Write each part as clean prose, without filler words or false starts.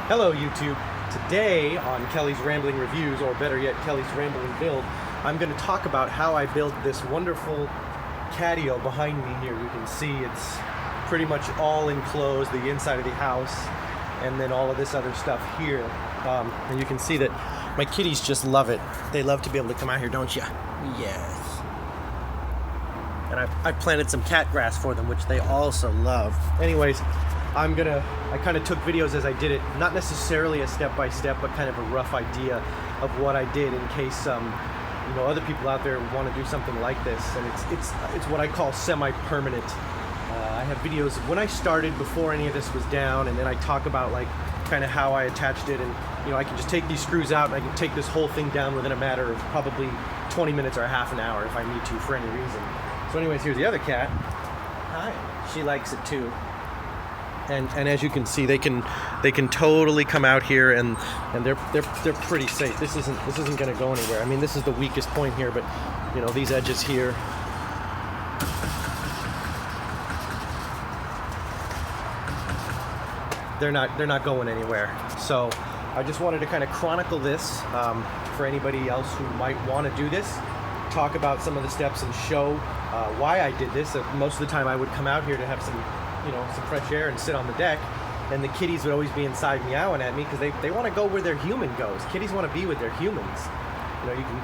Hello YouTube. Today on Kelly's Rambling Reviews, or better yet, Kelly's Rambling Build, I'm going to talk about how I built this wonderful catio behind me here. You can see it's pretty much all enclosed, the inside of the house, and then all of this other stuff here. And you can see that my kitties just love it. They love to be able to come out here, don't you? Yes. And I planted some cat grass for them, which they also love. Anyways, I kind of took videos as I did it, not necessarily a step-by-step, but kind of a rough idea of what I did in case other people out there want to do something like this. And it's what I call semi-permanent. I have videos of when I started before any of this was down, and then I talk about like kind of how I attached it, and I can just take these screws out and I can take this whole thing down within a matter of probably 20 minutes or a half an hour if I need to for any reason. So anyways, here's the other cat. Hi. She likes it too. And as you can see, they can totally come out here, and they're pretty safe. This isn't going to go anywhere. I mean, this is the weakest point here, but these edges here. They're not going anywhere. So I just wanted to kind of chronicle this for anybody else who might want to do this. Talk about some of the steps and show why I did this. Most of the time I would come out here to have some fresh air and sit on the deck, and the kitties would always be inside meowing at me because they want to go where their human goes. Kitties want to be with their humans.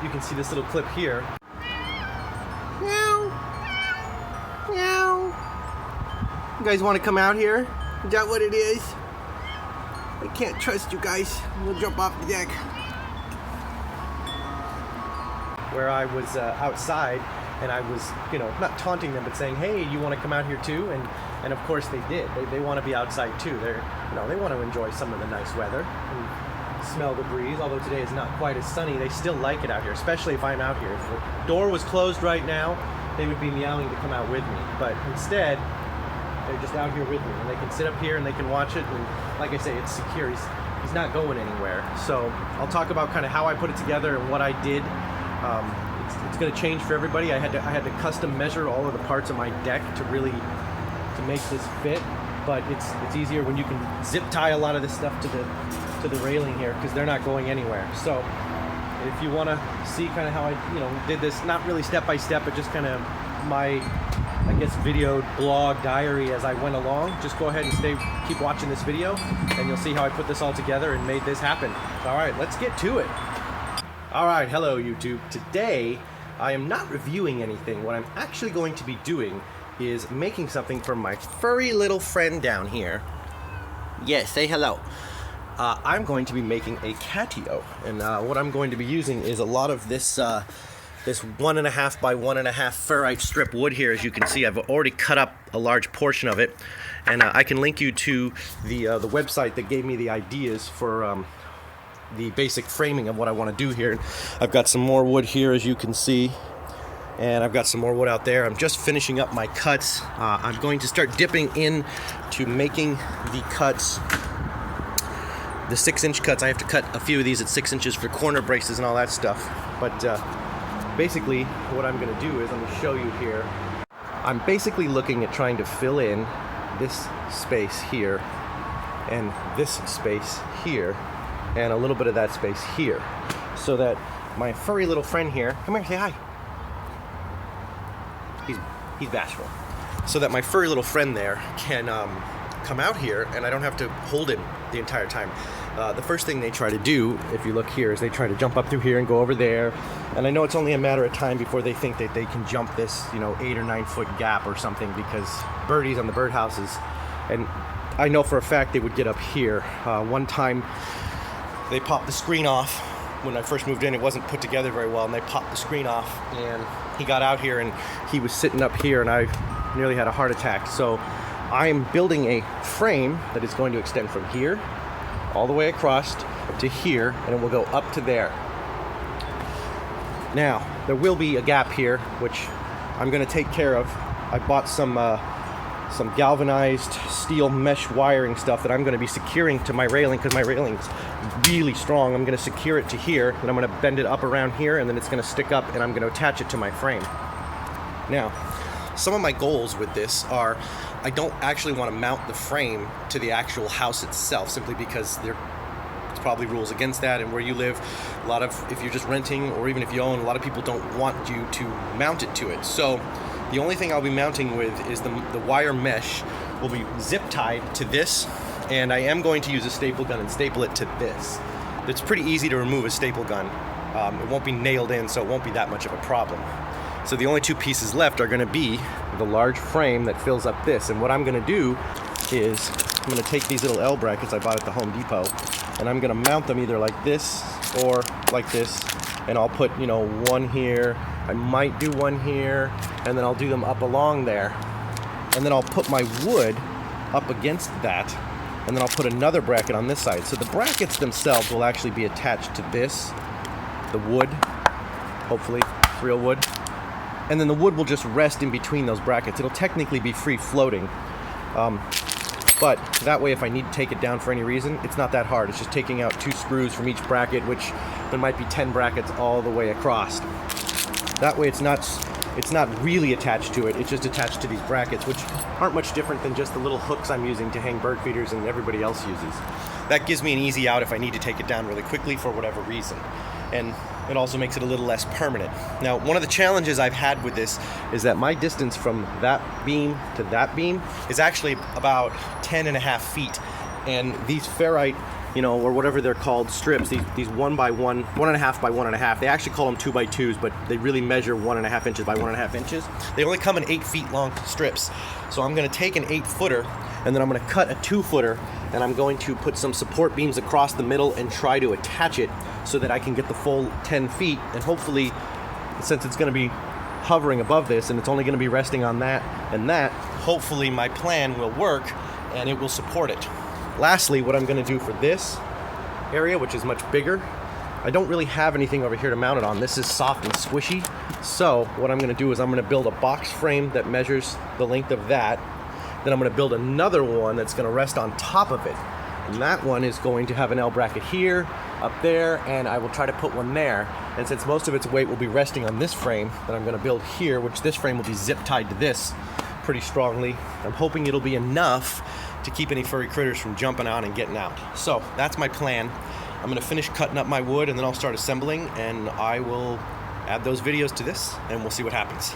You can see this little clip here. Meow. Meow. You guys want to come out here? Is that what it is? I can't trust you guys. We'll jump off the deck. Where I was outside, and I was, not taunting them, but saying, hey, you want to come out here too? And of course they did. They want to be outside too. They want to enjoy some of the nice weather and smell the breeze. Although today is not quite as sunny, they still like it out here, especially if I'm out here. If the door was closed right now, they would be meowing to come out with me. But instead, they're just out here with me, and they can sit up here and they can watch it. And like I say, it's secure. He's not going anywhere. So I'll talk about kind of how I put it together and what I did. It's going to change for everybody. I had to custom measure all of the parts of my deck to make this fit, but it's easier when you can zip tie a lot of this stuff to the railing here, because they're not going anywhere. So if you want to see kind of how I did this, not really step by step, but just kind of my video blog diary as I went along, just go ahead and keep watching this video, and you'll see how I put this all together and made this happen. All right, let's get to it. All right, hello YouTube. Today I am not reviewing anything. What I'm actually going to be doing is making something for my furry little friend down here. Yes, say hello. I'm going to be making a catio, and what I'm going to be using is a lot of this 1.5 by 1.5 ferrite strip wood here. As you can see, I've already cut up a large portion of it, and I can link you to the website that gave me the ideas for the basic framing of what I want to do here. I've got some more wood here, as you can see, and I've got some more wood out there. I'm just finishing up my cuts. I'm going to start dipping in to making the cuts, the 6-inch cuts. I have to cut a few of these at 6 inches for corner braces and all that stuff. But basically what I'm going to do is I'm going to show you here. I'm basically looking at trying to fill in this space here and this space here and a little bit of that space here, so that my furry little friend here, come here, say hi. He's bashful. So that my furry little friend there can come out here, and I don't have to hold him the entire time. The first thing they try to do, if you look here, is they try to jump up through here and go over there. And I know it's only a matter of time before they think that they can jump this, 8 or 9 foot gap or something, because birdies on the birdhouses. And I know for a fact they would get up here. One time, they popped the screen off. When I first moved in, it wasn't put together very well, and they popped the screen off, and he got out here and he was sitting up here, and I nearly had a heart attack. So I'm building a frame that is going to extend from here all the way across to here, and it will go up to there. Now, there will be a gap here, which I'm going to take care of. I bought some galvanized steel mesh wiring stuff that I'm going to be securing to my railing, because my railing's really strong. I'm going to secure it to here, and I'm going to bend it up around here, and then it's going to stick up, and I'm going to attach it to my frame. Now, some of my goals with this are I don't actually want to mount the frame to the actual house itself, simply because there's probably rules against that, and where you live, if you're just renting or even if you own, a lot of people don't want you to mount it to it. So the only thing I'll be mounting with is the wire mesh will be zip tied to this, and I am going to use a staple gun and staple it to this. It's pretty easy to remove a staple gun. It won't be nailed in, so it won't be that much of a problem. So the only two pieces left are going to be the large frame that fills up this. And what I'm going to do is I'm going to take these little L brackets I bought at the Home Depot, and I'm going to mount them either like this or like this. And I'll put, one here. I might do one here, and then I'll do them up along there. And then I'll put my wood up against that, and then I'll put another bracket on this side. So the brackets themselves will actually be attached to this, the wood, hopefully it's real wood. And then the wood will just rest in between those brackets. It'll technically be free floating. But that way, if I need to take it down for any reason, it's not that hard. It's just taking out 2 screws from each bracket, which there might be 10 brackets all the way across. That way it's not really attached to it. It's just attached to these brackets, which aren't much different than just the little hooks I'm using to hang bird feeders and everybody else uses. That gives me an easy out if I need to take it down really quickly for whatever reason. And it also makes it a little less permanent. Now, one of the challenges I've had with this is that my distance from that beam to that beam is actually about 10.5 feet. And these ferrite, or whatever they're called, strips, these 1 by 1, 1.5 by 1.5, they actually call them 2 by 2s, but they really measure 1.5 inches by 1.5 inches. They only come in 8 feet long strips. So I'm gonna take an 8-footer, and then I'm gonna cut a 2-footer, and I'm going to put some support beams across the middle and try to attach it so that I can get the full 10 feet. And hopefully, since it's gonna be hovering above this and it's only gonna be resting on that and that, hopefully my plan will work and it will support it. Lastly, what I'm gonna do for this area, which is much bigger, I don't really have anything over here to mount it on. This is soft and squishy. So what I'm gonna do is I'm gonna build a box frame that measures the length of that. Then I'm gonna build another one that's gonna rest on top of it. And that one is going to have an L bracket here, up there, and I will try to put one there. And since most of its weight will be resting on this frame that I'm gonna build here, which this frame will be zip tied to this pretty strongly, I'm hoping it'll be enough to keep any furry critters from jumping on and getting out. So that's my plan. I'm gonna finish cutting up my wood, and then I'll start assembling, and I will add those videos to this, and we'll see what happens.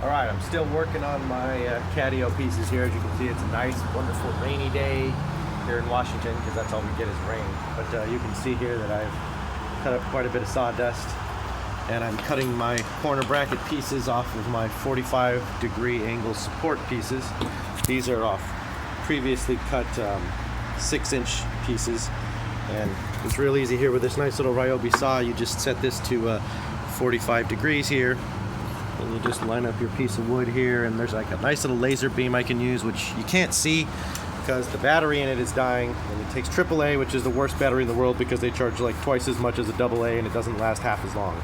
All right, I'm still working on my Catio pieces here. As you can see, it's a nice, wonderful rainy day here in Washington, because that's all we get is rain. But you can see here that I've cut up quite a bit of sawdust, and I'm cutting my corner bracket pieces off of my 45-degree angle support pieces. These are off previously cut 6-inch pieces, and it's real easy here with this nice little Ryobi saw. You just set this to 45 degrees here, and you just line up your piece of wood here, and there's like a nice little laser beam I can use, which you can't see because the battery in it is dying, and it takes AAA, which is the worst battery in the world because they charge like twice as much as a AA, and it doesn't last half as long.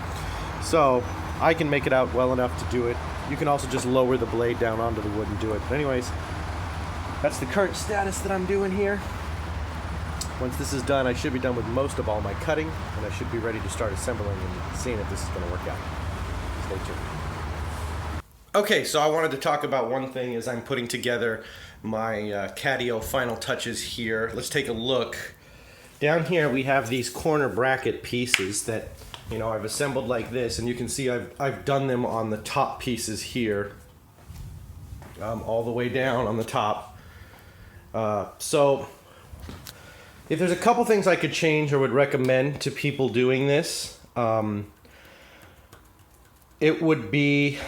So I can make it out well enough to do it. You can also just lower the blade down onto the wood and do it. But anyways, that's the current status that I'm doing here. Once this is done, I should be done with most of all my cutting, and I should be ready to start assembling and seeing if this is going to work out. Stay tuned. Okay, so I wanted to talk about one thing as I'm putting together my Catio final touches here. Let's take a look. Down here we have these corner bracket pieces that, I've assembled like this, and you can see I've done them on the top pieces here, all the way down on the top. So if there's a couple things I could change or would recommend to people doing this, it would be,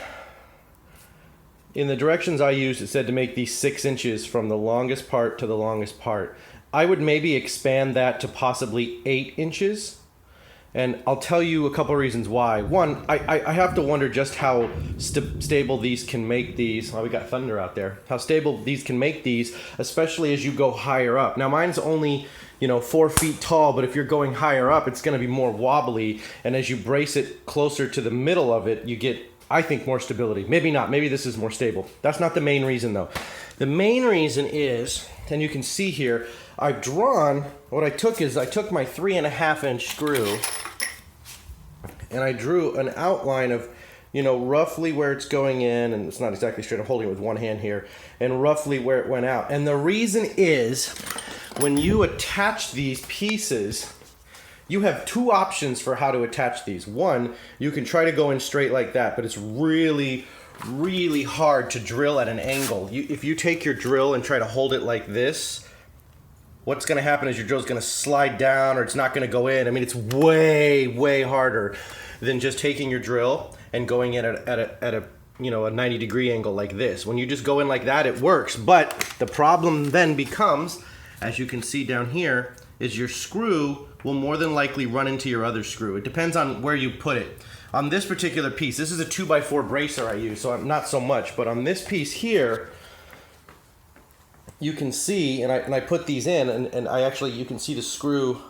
in the directions I used, it said to make these 6 inches from the longest part to the longest part. I would maybe expand that to possibly 8 inches. And I'll tell you a couple of reasons why. One, I have to wonder just how stable these can make these. Oh, we got thunder out there. How stable these can make these, especially as you go higher up. Now mine's only 4 feet tall, but if you're going higher up, it's going to be more wobbly. And as you brace it closer to the middle of it, you get, I think, more stability. Maybe not. Maybe this is more stable. That's not the main reason though. The main reason is, and you can see here, I've drawn, what I took my 3.5-inch screw, and I drew an outline of you know, roughly where it's going in, and it's not exactly straight, I'm holding it with one hand here, and roughly where it went out. And the reason is, when you attach these pieces, you have two options for how to attach these. One, you can try to go in straight like that, but it's really, really hard to drill at an angle. If you take your drill and try to hold it like this, what's gonna happen is your drill's gonna slide down, or it's not gonna go in. I mean, it's way, way harder than just taking your drill and going in at a you know, a 90-degree angle like this. When you just go in like that, it works. But the problem then becomes, as you can see down here, is your screw will more than likely run into your other screw. It depends on where you put it. On this particular piece, this is a 2x4 bracer I use, so not so much. But on this piece here, you can see, and I put these in, and I actually, you can see the screw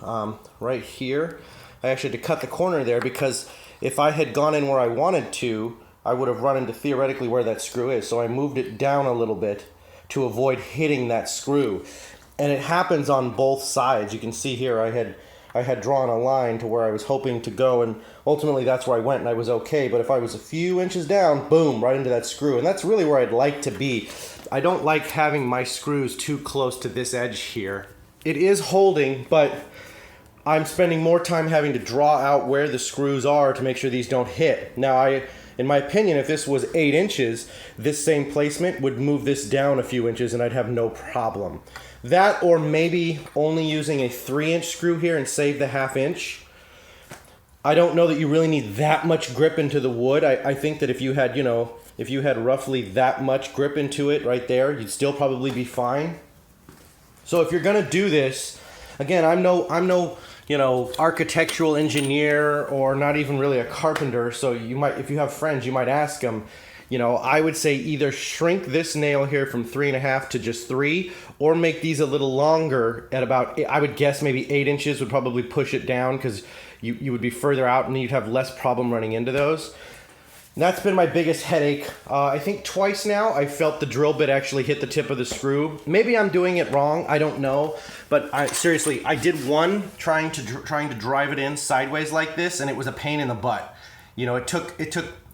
right here. I actually had to cut the corner there, because if I had gone in where I wanted to, I would have run into theoretically where that screw is. So I moved it down a little bit to avoid hitting that screw. And it happens on both sides. You can see here I had drawn a line to where I was hoping to go, and ultimately that's where I went, and I was okay. But if I was a few inches down, boom, right into that screw. And that's really where I'd like to be. I don't like having my screws too close to this edge here. It is holding, but I'm spending more time having to draw out where the screws are to make sure these don't hit. Now, in my opinion, if this was 8 inches, this same placement would move this down a few inches and I'd have no problem. That, or maybe only using a 3-inch screw here and save the 1/2 inch. I don't know that you really need that much grip into the wood. I think that if you had, you know, if you had roughly that much grip into it right there, you'd still probably be fine. So if you're gonna do this, again, I'm no, you know, architectural engineer, or not even really a carpenter. So you might, if you have friends, you might ask them. You know, I would say either shrink this nail here from 3.5 to just 3, or make these a little longer at about, I would guess maybe 8 inches would probably push it down, because you would be further out and you'd have less problem running into those. And that's been my biggest headache. I think twice now I felt the drill bit actually hit the tip of the screw. Maybe I'm doing it wrong, I don't know. But seriously, I did one trying to drive it in sideways like this, and it was a pain in the butt. You know,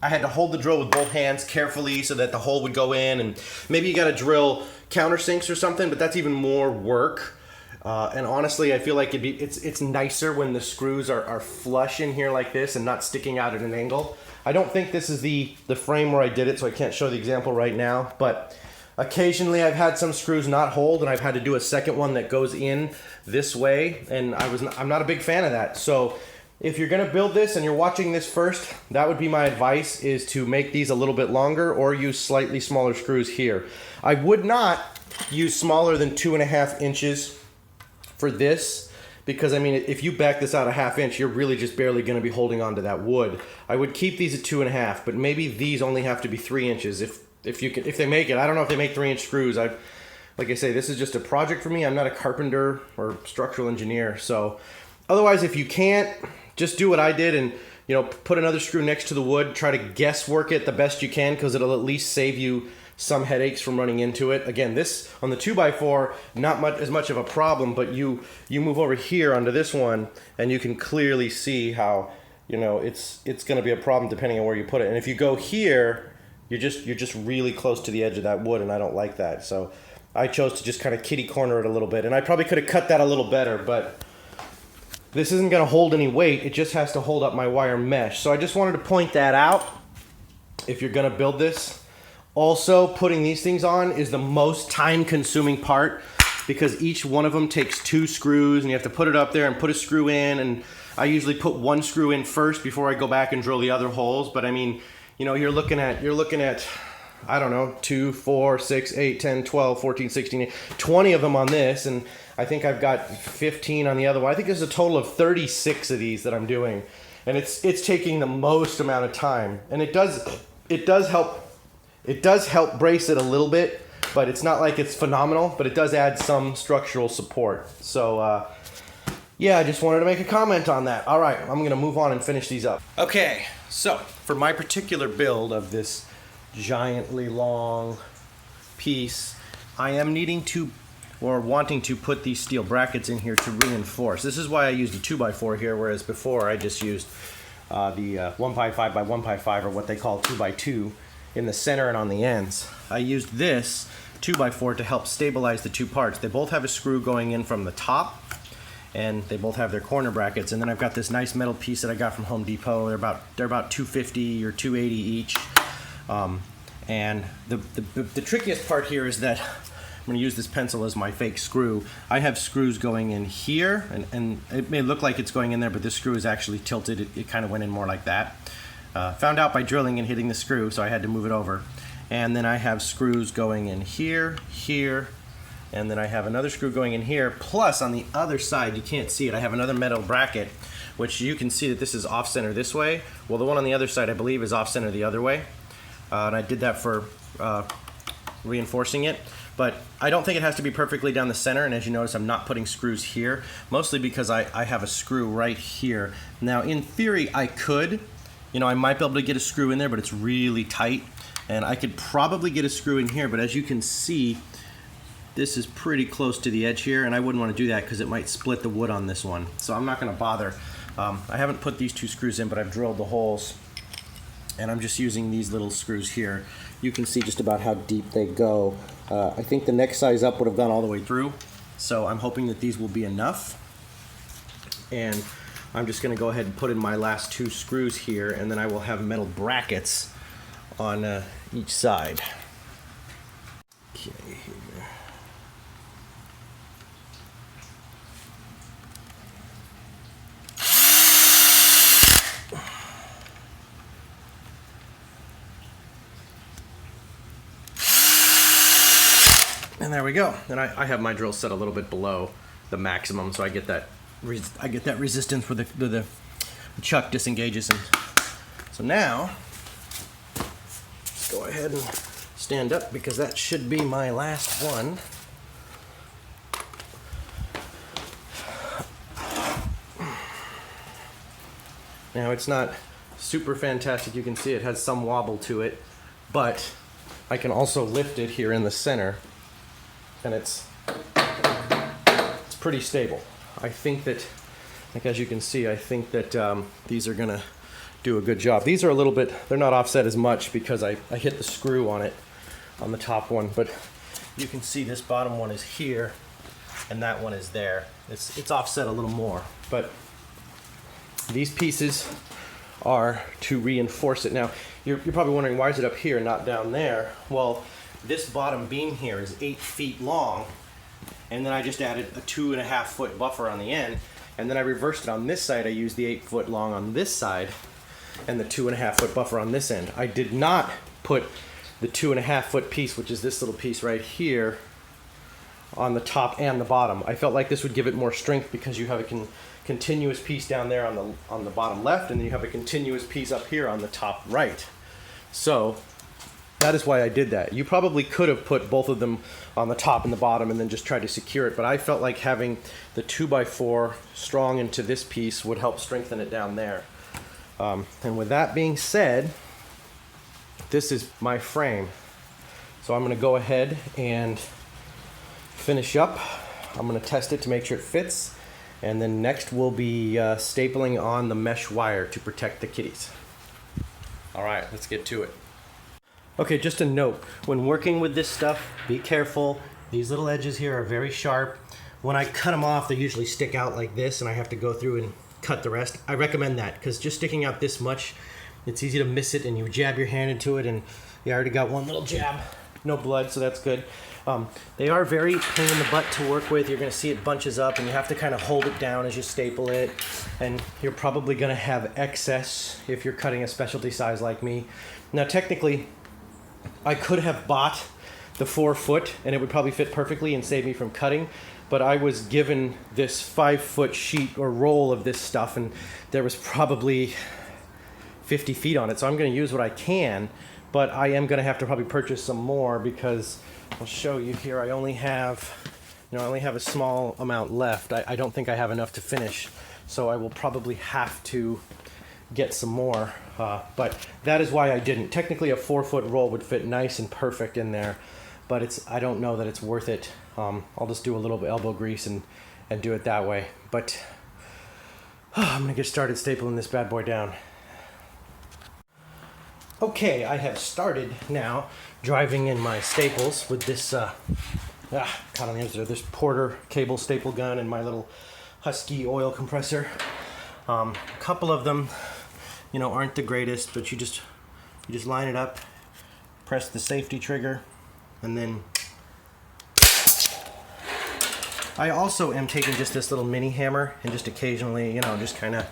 I had to hold the drill with both hands carefully so that the hole would go in, and maybe you got to drill countersinks or something, but that's even more work. And honestly, I feel like it's nicer when the screws are flush in here like this and not sticking out at an angle. I don't think this is the frame where I did it, so I can't show the example right now, but occasionally I've had some screws not hold, and I've had to do a second one that goes in this way, and I'm not a big fan of that. So if you're gonna build this and you're watching this first, that would be my advice, is to make these a little bit longer or use slightly smaller screws here. I would not use smaller than 2.5 inches for this, because I mean, if you back this out a 1/2 inch, you're really just barely gonna be holding onto that wood. I would keep these at 2.5, but maybe these only have to be 3 inches if they make it. I don't know if they make 3-inch screws. Like I say, this is just a project for me. I'm not a carpenter or structural engineer. So otherwise, if you can't, just do what I did and, you know, put another screw next to the wood. Try to guesswork it the best you can, because it'll at least save you some headaches from running into it. Again, this on the 2x4, not as much of a problem, but you move over here onto this one and you can clearly see how, you know, it's going to be a problem depending on where you put it. And if you go here, you're just really close to the edge of that wood, and I don't like that. So I chose to just kind of kitty corner it a little bit, and I probably could have cut that a little better, but this isn't going to hold any weight. It just has to hold up my wire mesh. So I just wanted to point that out if you're going to build this. Also, putting these things on is the most time-consuming part, because each one of them takes 2 screws, and you have to put it up there and put a screw in, and I usually put 1 screw in first before I go back and drill the other holes. But I mean, you know, you're looking at I don't know, 2, 4, 6, 8, 10, 12, 14, 16, 20 of them on this, and I think I've got 15 on the other one. I think there's a total of 36 of these that I'm doing, and it's taking the most amount of time. And it does help brace it a little bit, but it's not like it's phenomenal, but it does add some structural support. So yeah, I just wanted to make a comment on that. All right, I'm gonna move on and finish these up. Okay, so for my particular build of this giantly long piece, I am needing to, or wanting to, put these steel brackets in here to reinforce. This is why I used a 2x4 here, whereas before I just used the 1x5 by 1x5, or what they call 2x2, in the center and on the ends. I used this 2x4 to help stabilize the two parts. They both have a screw going in from the top, and they both have their corner brackets. And then I've got this nice metal piece that I got from Home Depot. They're about $250 or $280 each. And the trickiest part here is that I'm going to use this pencil as my fake screw. I have screws going in here, and it may look like it's going in there, but this screw is actually tilted. It kind of went in more like that. Found out by drilling and hitting the screw, so I had to move it over. And then I have screws going in here, here, and then I have another screw going in here. Plus, on the other side, you can't see it, I have another metal bracket, which you can see that this is off-center this way. Well, the one on the other side, I believe, is off-center the other way. And I did that for reinforcing it. But I don't think it has to be perfectly down the center, and as you notice, I'm not putting screws here, mostly because I have a screw right here. Now, in theory, I could, I might be able to get a screw in there, but it's really tight. And I could probably get a screw in here, but as you can see, this is pretty close to the edge here, and I wouldn't want to do that because it might split the wood on this one. So I'm not going to bother. I haven't put these two screws in, but I've drilled the holes, and I'm just using these little screws here. You can see just about how deep they go. I think the next size up would have gone all the way through, so I'm hoping that these will be enough. And I'm just going to go ahead and put in my last two screws here, and then I will have metal brackets on each side. Okay, here. And there we go. And I have my drill set a little bit below the maximum, so I get that resistance where the chuck disengages. And so now, let's go ahead and stand up, because that should be my last one. Now, it's not super fantastic. You can see it has some wobble to it, but I can also lift it here in the center, and it's pretty stable. I think that, like, as you can see, I think that these are gonna do a good job. These are a little bit, they're not offset as much because I hit the screw on it, on the top one, but you can see this bottom one is here and that one is there. It's offset a little more, but these pieces are to reinforce it. Now, you're probably wondering, why is it up here and not down there? Well, this bottom beam here is 8 feet long, and then I just added a 2.5 foot buffer on the end, and then I reversed it on this side. I used the 8 foot long on this side and the 2.5 foot buffer on this end. I did not put the 2.5 foot piece, which is this little piece right here, on the top and the bottom. I felt like this would give it more strength because you have a continuous piece down there on the bottom left, and then you have a continuous piece up here on the top right. So that is why I did that. You probably could have put both of them on the top and the bottom and then just tried to secure it, but I felt like having the 2x4 strong into this piece would help strengthen it down there. And with that being said, this is my frame. So I'm going to go ahead and finish up. I'm going to test it to make sure it fits, and then next we'll be stapling on the mesh wire to protect the kitties. All right, let's get to it. Okay, just a note, when working with this stuff, be careful. These little edges here are very sharp. When I cut them off, they usually stick out like this, and I have to go through and cut the rest. I recommend that, because just sticking out this much, it's easy to miss it, and you jab your hand into it, and you already got one little jab. No blood, so that's good. They are very pain in the butt to work with. You're going to see it bunches up, and you have to kind of hold it down as you staple it, and you're probably going to have excess if you're cutting a specialty size like me. Now, technically, I could have bought the 4 foot and it would probably fit perfectly and save me from cutting, but I was given this 5 foot sheet or roll of this stuff, and there was probably 50 feet on it, so I'm going to use what I can, but I am going to have to probably purchase some more, because I'll show you here, I only have a small amount left. I don't think I have enough to finish, so I will probably have to get some more, but that is why I didn't. Technically a 4 foot roll would fit nice and perfect in there, but I don't know that it's worth it. I'll just do a little bit elbow grease and do it that way. But I'm gonna get started stapling this bad boy down. Okay, I have started now driving in my staples with this, caught on the inside, this Porter cable staple gun and my little Husky oil compressor. A couple of them, you know, aren't the greatest, but you just line it up, press the safety trigger, and then I also am taking just this little mini hammer and just occasionally, you know, just kind of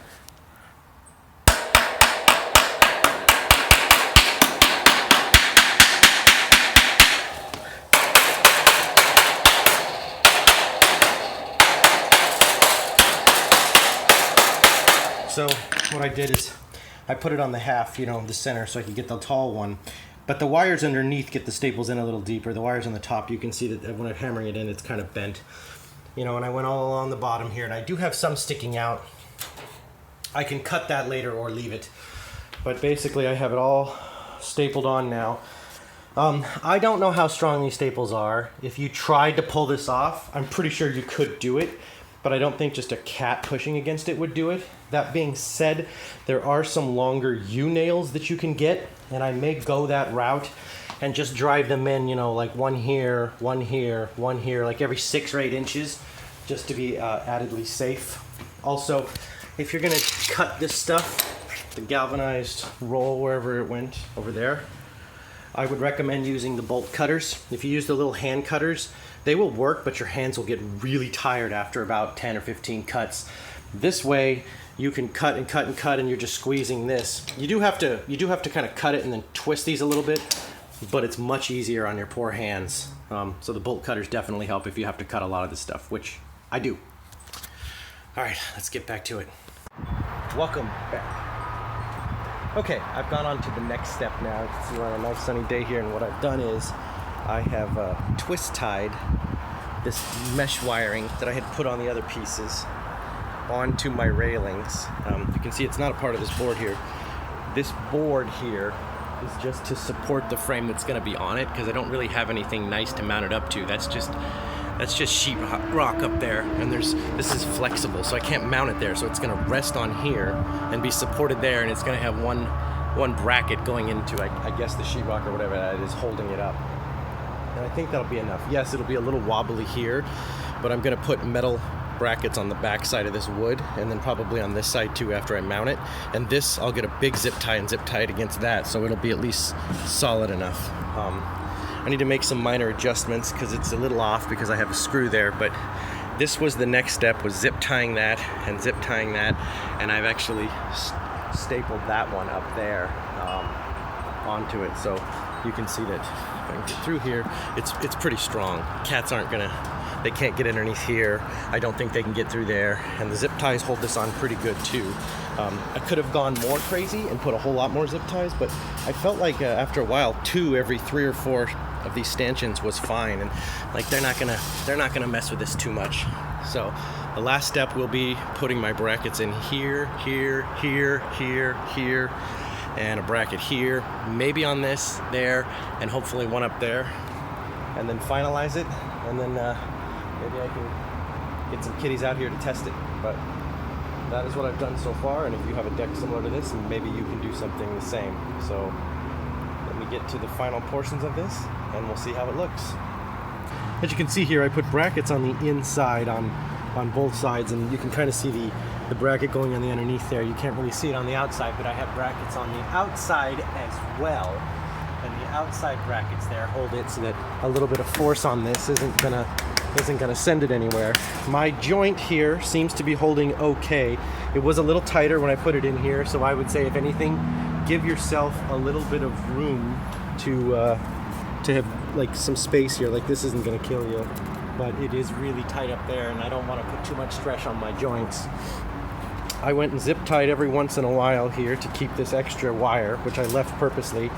So what I did is I put it on the half, you know, the center, so I could get the tall one. But the wires underneath get the staples in a little deeper. The wires on the top, you can see that when I'm hammering it in, it's kind of bent. You know, and I went all along the bottom here, and I do have some sticking out. I can cut that later or leave it. But basically, I have it all stapled on now. I don't know how strong these staples are. If you tried to pull this off, I'm pretty sure you could do it, but I don't think just a cat pushing against it would do it. That being said, there are some longer U-nails that you can get, and I may go that route and just drive them in, you know, like one here, one here, one here, like every 6 or 8 inches, just to be addedly safe. Also, if you're gonna cut this stuff, the galvanized roll wherever it went over there, I would recommend using the bolt cutters. If you use the little hand cutters, they will work, but your hands will get really tired after about 10 or 15 cuts. This way, you can cut and cut and cut, and you're just squeezing this. You do have to kind of cut it and then twist these a little bit, but it's much easier on your poor hands. So the bolt cutters definitely help if you have to cut a lot of this stuff, which I do. All right, let's get back to it. Welcome back. Okay, I've gone on to the next step now. It's a nice sunny day here, and what I've done is I have twist tied this mesh wiring that I had put on the other pieces onto my railings. You can see it's not a part of this board here. This board here is just to support the frame that's going to be on it, because I don't really have anything nice to mount it up to. That's just sheet rock up there, and this is flexible, so I can't mount it there. So it's going to rest on here and be supported there, and it's going to have one bracket going into, I guess, the sheetrock or whatever that is holding it up. And I think that'll be enough. Yes, it'll be a little wobbly here, but I'm going to put metal brackets on the back side of this wood, and then probably on this side too after I mount it. And this, I'll get a big zip tie and zip tie it against that, so it'll be at least solid enough. I need to make some minor adjustments because it's a little off because I have a screw there, but this was the next step, was zip tying that and zip tying that, and I've actually stapled that one up there onto it, so you can see that if I can get through here, it's pretty strong. Cats they can't get underneath here. I don't think they can get through there, and the zip ties hold this on pretty good too. I could have gone more crazy and put a whole lot more zip ties, but I felt like after a while, 2 every 3 or 4 of these stanchions was fine, and like they're not gonna mess with this too much. So the last step will be putting my brackets in here, here, here, here, here, and a bracket here, maybe on this, there, and hopefully one up there, and then finalize it, and then maybe I can get some kitties out here to test it. But that is what I've done so far, and if you have a deck similar to this, maybe you can do something the same. So let me get to the final portions of this, and we'll see how it looks. As you can see here, I put brackets on the inside on both sides, and you can kind of see the bracket going on the underneath there. You can't really see it on the outside, but I have brackets on the outside as well. And the outside brackets there hold it so that a little bit of force on this isn't gonna send it anywhere. My joint here seems to be holding okay. It was a little tighter when I put it in here, so I would say, if anything, give yourself a little bit of room to have like some space here. Like, this isn't gonna kill you, but it is really tight up there, and I don't want to put too much stress on my joints. I went and zip tied every once in a while here to keep this extra wire, which I left purposely.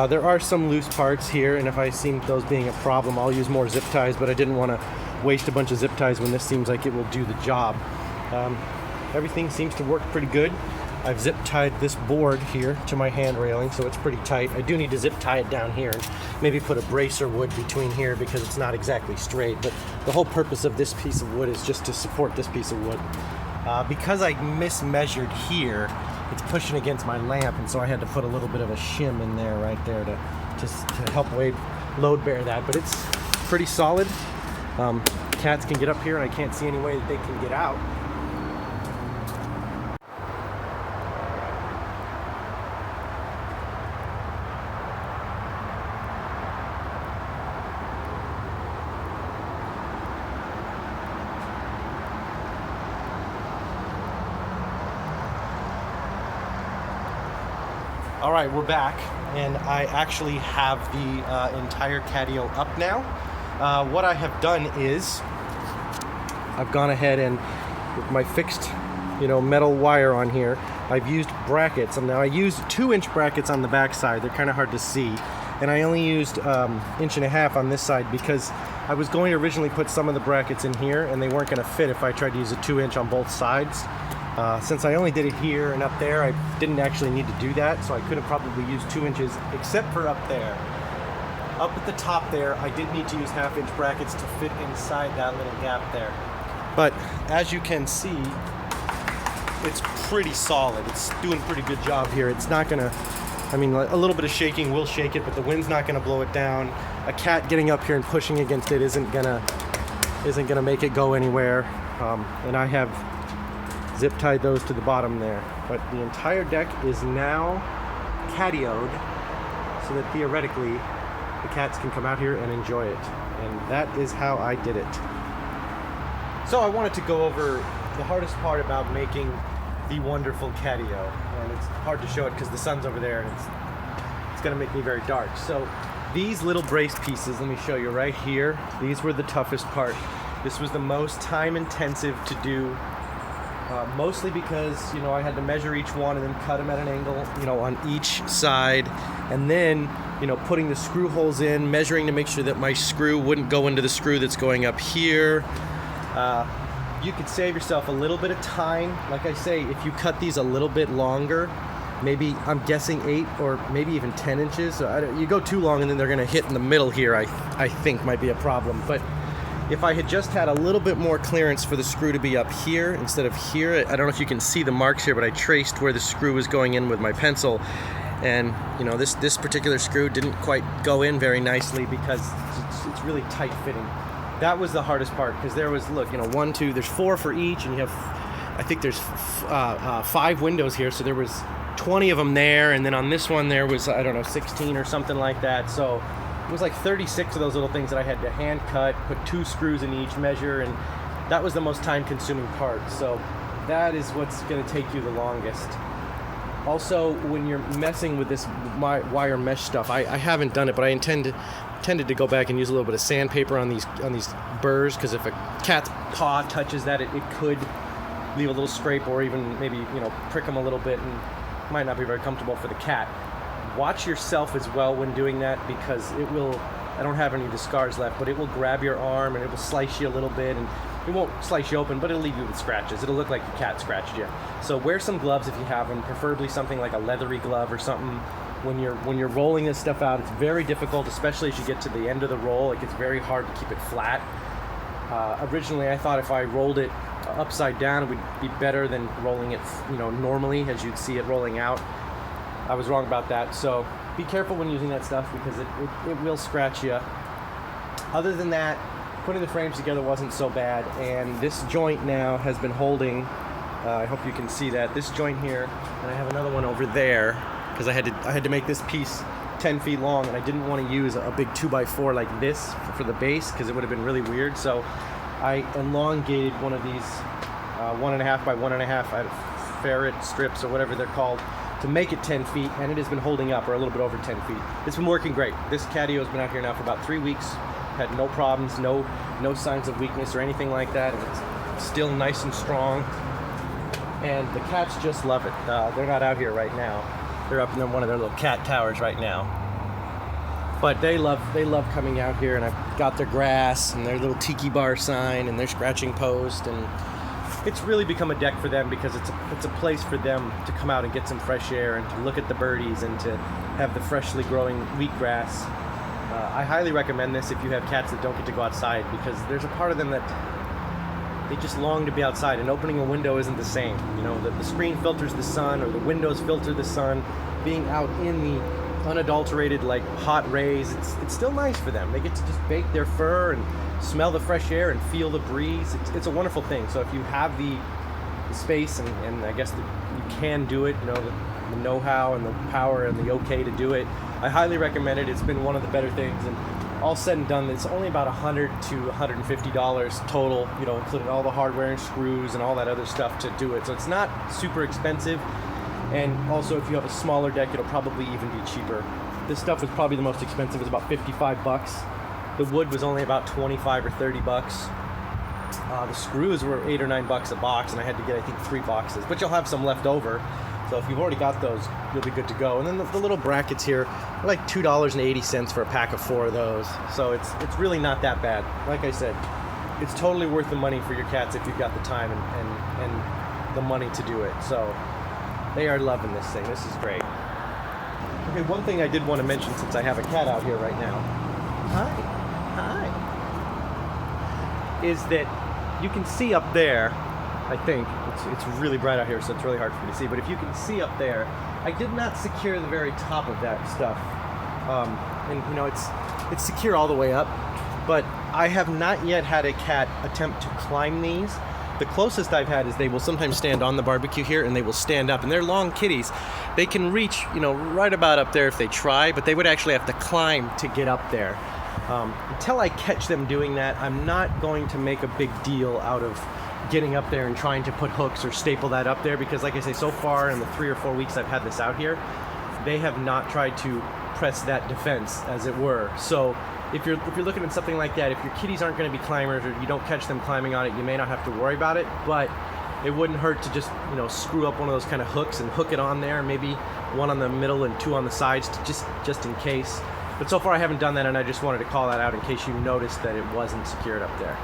There are some loose parts here, and if I see those being a problem, I'll use more zip ties, but I didn't want to waste a bunch of zip ties when this seems like it will do the job. Everything seems to work pretty good. I've zip tied this board here to my hand railing, so it's pretty tight. I do need to zip tie it down here and maybe put a bracer wood between here because it's not exactly straight, but the whole purpose of this piece of wood is just to support this piece of wood. Because I mismeasured here, it's pushing against my lamp, and so I had to put a little bit of a shim in there right there to just to help load bear that. But it's pretty solid. Cats can get up here, and I can't see any way that they can get out. All right, we're back, and I actually have the entire catio up now. What I have done is I've gone ahead and with my fixed, metal wire on here, I've used brackets. And now I used 2-inch brackets on the back side. They're kind of hard to see. And I only used 1.5 inches on this side because I was going to originally put some of the brackets in here, and they weren't going to fit if I tried to use a 2-inch on both sides. Since I only did it here and up there, I didn't actually need to do that, so I could have probably used 2 inches, except for up there. Up at the top there, I did need to use 1/2-inch brackets to fit inside that little gap there. But as you can see, it's pretty solid. It's doing a pretty good job here. It's not gonna, a little bit of shaking will shake it, but the wind's not gonna blow it down. A cat getting up here and pushing against it isn't gonna make it go anywhere. And I have zip tied those to the bottom there. But the entire deck is now catioed so that theoretically the cats can come out here and enjoy it. And that is how I did it. So I wanted to go over the hardest part about making the wonderful catio. And it's hard to show it because the sun's over there and it's gonna make me very dark. So these little brace pieces, let me show you right here. These were the toughest part. This was the most time intensive to do. Mostly because, I had to measure each one and then cut them at an angle, on each side. And then, putting the screw holes in, measuring to make sure that my screw wouldn't go into the screw that's going up here. You could save yourself a little bit of time. Like I say, if you cut these a little bit longer, maybe, I'm guessing 8 or maybe even 10 inches. So you go too long and then they're going to hit in the middle here, I think might be a problem. But if I had just had a little bit more clearance for the screw to be up here instead of here, I don't know if you can see the marks here, but I traced where the screw was going in with my pencil. And, this particular screw didn't quite go in very nicely because it's really tight fitting. That was the hardest part because there was, look, 1, 2, there's 4 for each, and you have, I think there's 5 windows here, so there was 20 of them there, and then on this one there was, 16 or something like that. So it was like 36 of those little things that I had to hand cut, put 2 screws in each measure, and that was the most time consuming part. So that is what's going to take you the longest. Also, when you're messing with this wire mesh stuff, I haven't done it, but I intended to go back and use a little bit of sandpaper on these burrs, because if a cat's paw touches that, it could leave a little scrape or even maybe prick them a little bit, and might not be very comfortable for the cat. Watch yourself as well when doing that, because it will, I don't have any of the scars left, but it will grab your arm and it will slice you a little bit, and it won't slice you open, but it'll leave you with scratches. It'll look like your cat scratched you. So wear some gloves if you have them, preferably something like a leathery glove or something. When you're rolling this stuff out, it's very difficult, especially as you get to the end of the roll. It gets very hard to keep it flat. Originally, I thought if I rolled it upside down, it would be better than rolling it, normally as you'd see it rolling out. I was wrong about that, so be careful when using that stuff because it will scratch you. Other than that, putting the frames together wasn't so bad, and this joint now has been holding, I hope you can see that, this joint here, and I have another one over there, because I had to make this piece 10 feet long, and I didn't want to use a big 2x4 like this for the base, because it would have been really weird, so I elongated one of these 1.5 by 1.5 ferret strips, or whatever they're called, to make it 10 feet, and it has been holding up, or a little bit over 10 feet. It's been working great. This catio has been out here now for about 3 weeks. Had no problems, no signs of weakness or anything like that, and it's still nice and strong. And the cats just love it. They're not out here right now. They're up in one of their little cat towers right now. But they love coming out here, and I've got their grass and their little tiki bar sign and their scratching post, and it's really become a deck for them because it's a place for them to come out and get some fresh air and to look at the birdies and to have the freshly growing wheatgrass. I highly recommend this if you have cats that don't get to go outside, because there's a part of them that they just long to be outside, and opening a window isn't the same. You know, the screen filters the sun, or the windows filter the sun. Being out in the unadulterated, like, hot rays, it's still nice for them. They get to just bake their fur and smell the fresh air and feel the breeze. It's a wonderful thing. So if you have the space and I guess you can do it, you know, the know-how and the power and the okay to do it, I highly recommend it. It's been one of the better things, and all said and done, it's only about $100 to $150 total, you know, including all the hardware and screws and all that other stuff to do it. So it's not super expensive, and also if you have a smaller deck, it'll probably even be cheaper. This stuff was probably the most expensive. It was about 55 bucks. The wood was only about 25 or 30 bucks. The screws were 8 or 9 bucks a box, and I had to get, I think, 3 boxes, but you'll have some left over. So if you've already got those, you'll be good to go. And then the little brackets here are like $2.80 for a pack of 4 of those. So it's really not that bad. Like I said, it's totally worth the money for your cats if you've got the time and the money to do it. So they are loving this thing. This is great. Okay, one thing I did want to mention, since I have a cat out here right now. Hi. Is that you can see up there, I think, it's really bright out here, so it's really hard for me to see, but if you can see up there, I did not secure the very top of that stuff. And you know, it's secure all the way up, but I have not yet had a cat attempt to climb these. The closest I've had is they will sometimes stand on the barbecue here, and they will stand up, and they're long kitties. They can reach, you know, right about up there if they try, but they would actually have to climb to get up there. Until I catch them doing that, I'm not going to make a big deal out of getting up there and trying to put hooks or staple that up there, because like I say, so far in the 3 or 4 weeks I've had this out here, they have not tried to press that defense, as it were. So if you're looking at something like that, if your kitties aren't going to be climbers, or you don't catch them climbing on it, you may not have to worry about it, but it wouldn't hurt to just, you know, screw up one of those kind of hooks and hook it on there, maybe one on the middle and 2 on the sides, to just in case. But so far I haven't done that, and I just wanted to call that out in case you noticed that it wasn't secured up there.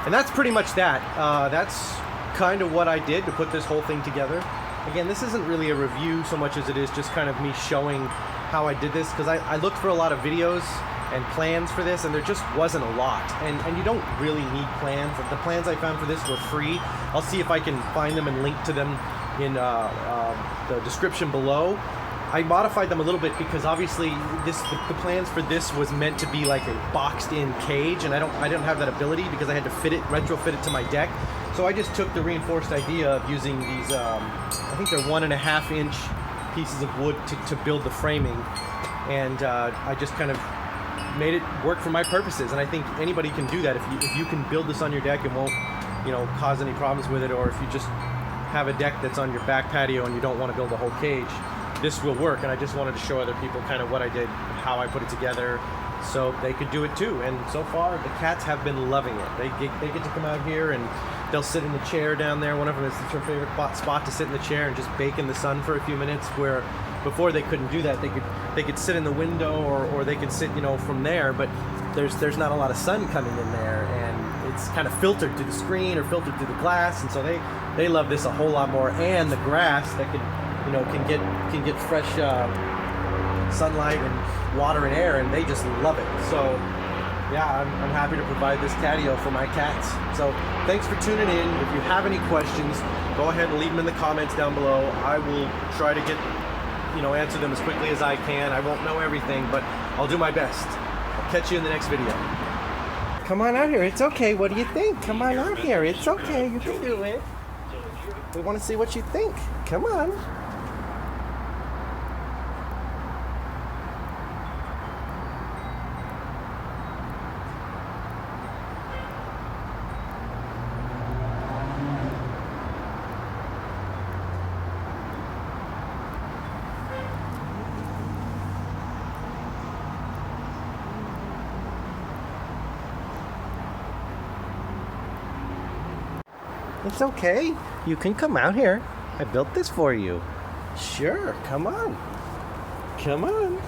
And that's pretty much that. That's kind of what I did to put this whole thing together. Again, this isn't really a review so much as it is just kind of me showing how I did this, because I looked for a lot of videos and plans for this, and there just wasn't a lot. And you don't really need plans. The plans I found for this were free. I'll see if I can find them and link to them in the description below. I modified them a little bit because obviously the plans for this was meant to be like a boxed-in cage, and I didn't have that ability because I had to retrofit it to my deck. So I just took the reinforced idea of using these, I think they're 1.5 inch pieces of wood to build the framing, and I just kind of made it work for my purposes. And I think anybody can do that if you can build this on your deck and won't, you know, cause any problems with it, or if you just have a deck that's on your back patio and you don't want to build a whole cage. This will work, and I just wanted to show other people kind of what I did, how I put it together, so they could do it too. And so far, the cats have been loving it. They get to come out here, and they'll sit in the chair down there. One of them is their favorite spot to sit in the chair and just bake in the sun for a few minutes, where before they couldn't do that. They could sit in the window, or they could sit, you know, from there, but there's not a lot of sun coming in there, and it's kind of filtered through the screen or filtered through the glass, and so they love this a whole lot more. And the grass that can get fresh sunlight and water and air, and they just love it. So yeah, I'm happy to provide this catio for my cats. So thanks for tuning in. If you have any questions, go ahead and leave them in the comments down below. I will try to answer them as quickly as I can. I won't know everything, but I'll do my best. I'll catch you in the next video. Come on out here. It's okay. What do you think? Come on out here. It's okay. You can do it. We want to see what you think. Come on. It's okay. You can come out here. I built this for you. Sure, come on. Come on.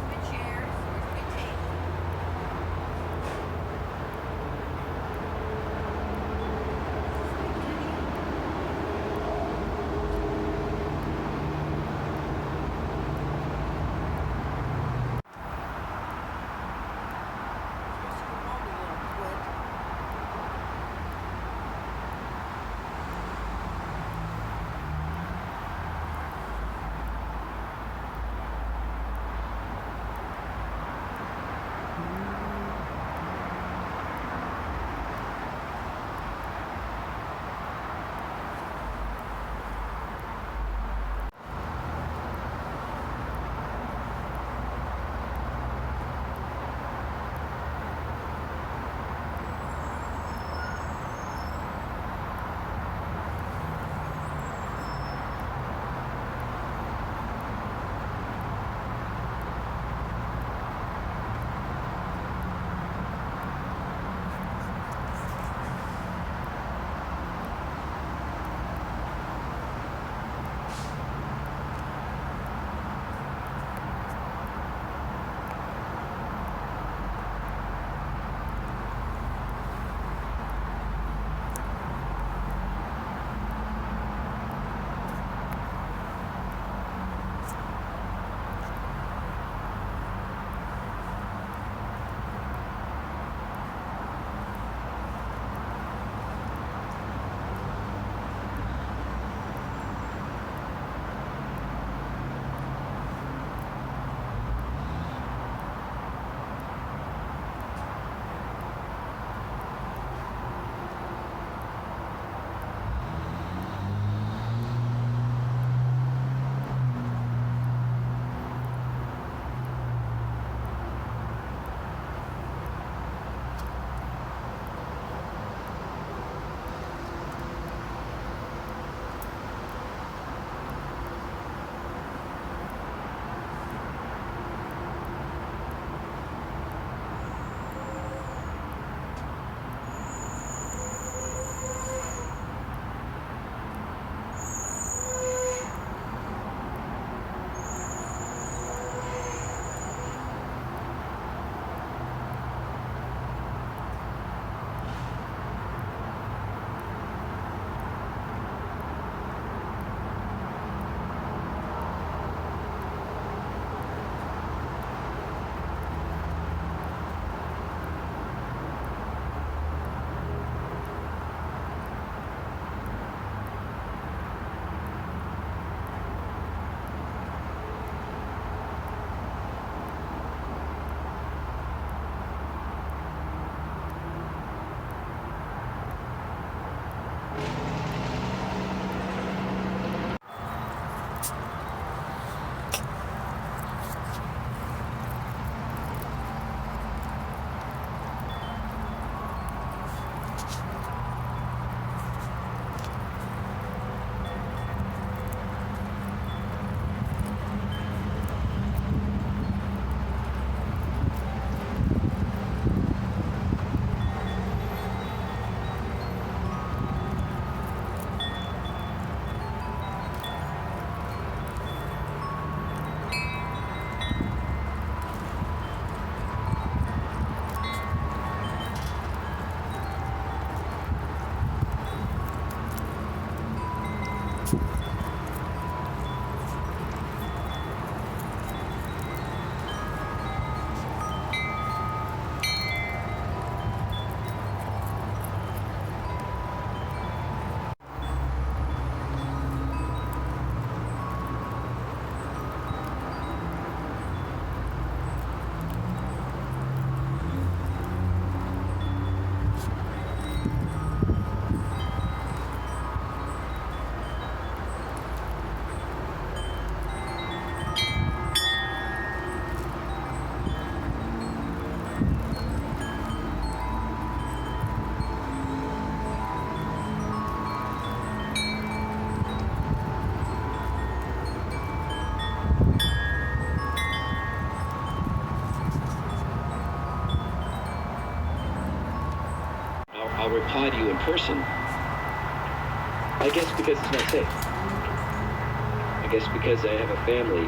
apply to you in person, I guess because it's not safe. I guess because I have a family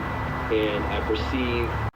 and I perceive